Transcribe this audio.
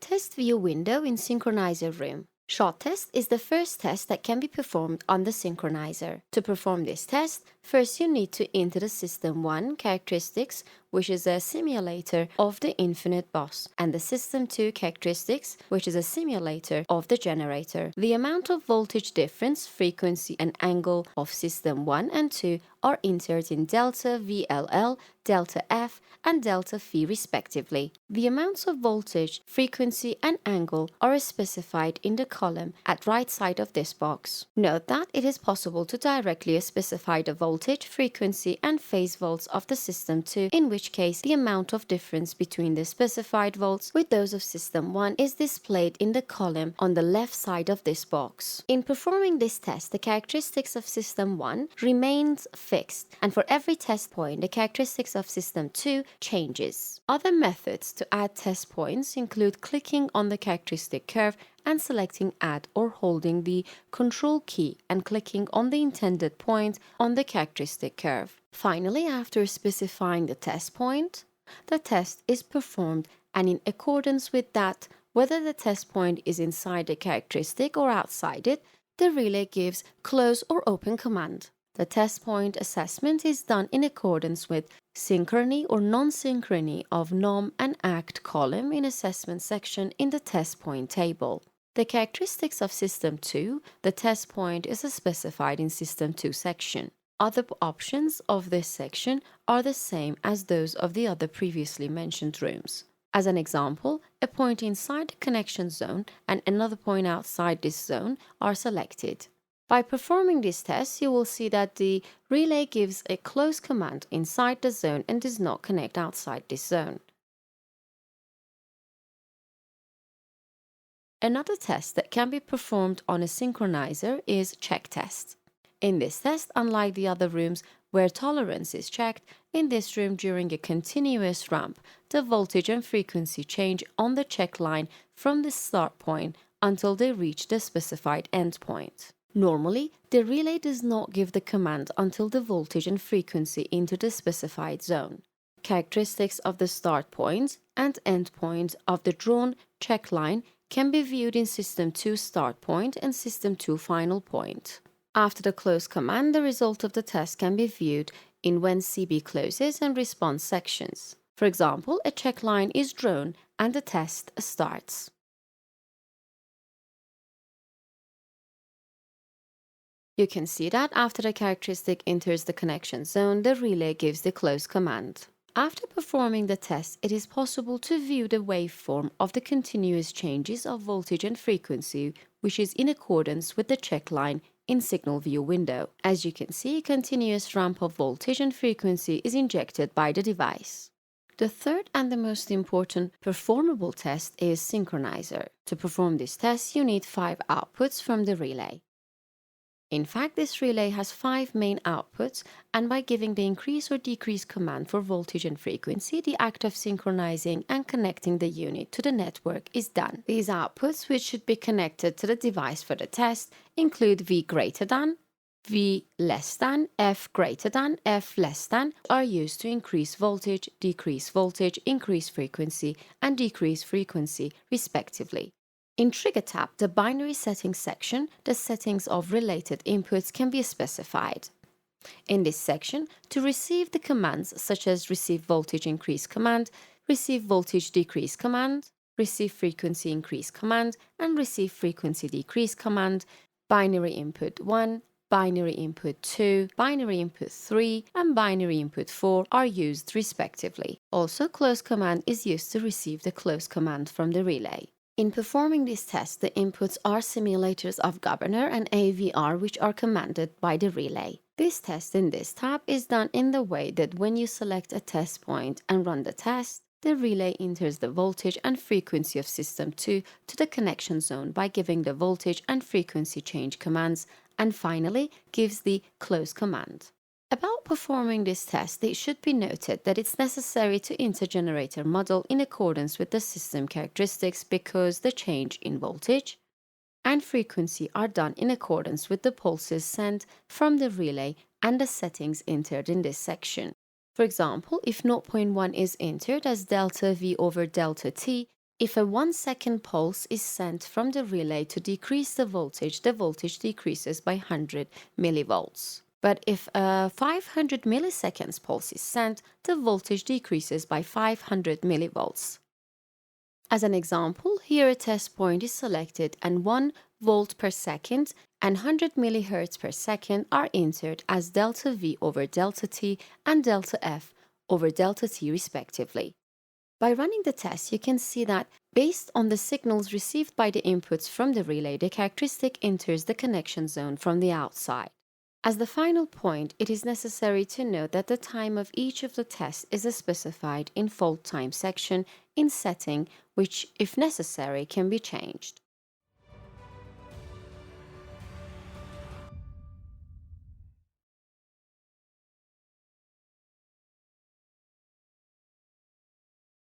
TestView window in Synchronizer room. Short test is the first test that can be performed on the Synchronizer. To perform this test, first you need to enter the System 1 characteristics, which is a simulator of the infinite boss, and the System 2 characteristics, which is a simulator of the generator. The amount of voltage difference, frequency, and angle of System 1 and 2 are entered in delta VLL, delta F, and delta phi respectively. The amounts of voltage, frequency, and angle are specified in the column at right side of this box. Note that it is possible to directly specify the voltage, frequency, and phase volts of the System 2, in which case the amount of difference between the specified volts with those of System 1 is displayed in the column on the left side of this box. In performing this test, the characteristics of System 1 remains fixed, and for every test point, the characteristics of System 2 changes. Other methods to add test points include clicking on the characteristic curve and selecting Add or holding the Control key and clicking on the intended point on the characteristic curve. Finally, after specifying the test point, the test is performed, and in accordance with that, whether the test point is inside the characteristic or outside it, the relay gives close or open command. The test point assessment is done in accordance with synchrony or non-synchrony of nom and act column in assessment section in the test point table. The characteristics of System 2, the test point is specified in System 2 section. Other options of this section are the same as those of the other previously mentioned rooms. As an example, a point inside the connection zone and another point outside this zone are selected. By performing this test, you will see that the relay gives a close command inside the zone and does not connect outside this zone. Another test that can be performed on a synchronizer is check test. In this test, unlike the other rooms where tolerance is checked, in this room during a continuous ramp, the voltage and frequency change on the check line from the start point until they reach the specified endpoint. Normally, the relay does not give the command until the voltage and frequency into the specified zone. Characteristics of the start point and end point of the drawn check line can be viewed in System 2 start point and System 2 final point. After the close command, the result of the test can be viewed in when CB closes and response sections. For example, a check line is drawn and the test starts. You can see that after the characteristic enters the connection zone, the relay gives the close command. After performing the test, it is possible to view the waveform of the continuous changes of voltage and frequency, which is in accordance with the check line in Signal View window. As you can see, a continuous ramp of voltage and frequency is injected by the device. The third and the most important performable test is Synchronizer. To perform this test, you need 5 outputs from the relay. In fact, this relay has 5 main outputs, and by giving the increase or decrease command for voltage and frequency, the act of synchronizing and connecting the unit to the network is done. These outputs, which should be connected to the device for the test, include V greater than, V less than, F greater than, F less than, are used to increase voltage, increase frequency, and decrease frequency, respectively. In Trigger tab, the binary settings section, the settings of related inputs can be specified. In this section, to receive the commands such as receive voltage increase command, receive voltage decrease command, receive frequency increase command, and receive frequency decrease command, binary input 1, binary input 2, binary input 3, and binary input 4 are used respectively. Also, close command is used to receive the close command from the relay. In performing this test, the inputs are simulators of governor and AVR, which are commanded by the relay. This test in this tab is done in the way that when you select a test point and run the test, the relay enters the voltage and frequency of System 2 to the connection zone by giving the voltage and frequency change commands, and finally gives the close command. About performing this test, it should be noted that it's necessary to enter generator model in accordance with the system characteristics because the change in voltage and frequency are done in accordance with the pulses sent from the relay and the settings entered in this section. For example, if 0.1 is entered as delta V over delta T, If a 1-second pulse is sent from the relay to decrease the voltage decreases by 100 millivolts. But if a 500 milliseconds pulse is sent, the voltage decreases by 500 millivolts. As an example, here a test point is selected and 1 volt per second and 100 millihertz per second are entered as delta V over delta T and delta F over delta T respectively. By running the test, you can see that based on the signals received by the inputs from the relay, the characteristic enters the connection zone from the outside. As the final point, it is necessary to note that the time of each of the tests is specified in fault time section in setting, which, if necessary, can be changed.